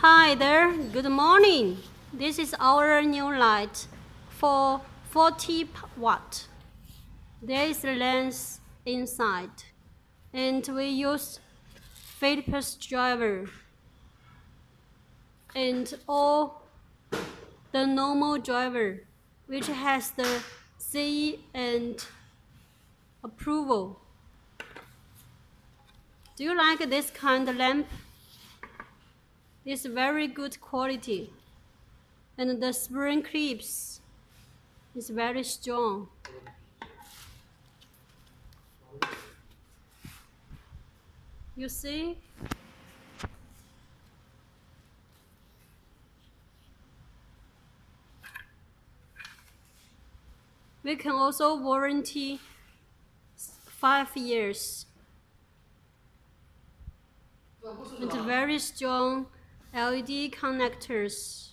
Hi there, good morning. This is our new light for 40 watt. There is a lens inside, and we use Philips driver and all the normal driver, which has the CE and approval. Do you like this kind of lamp? It's very good quality, and the spring clips is very strong. You see? We can also warranty 5 years. And very strong LED connectors.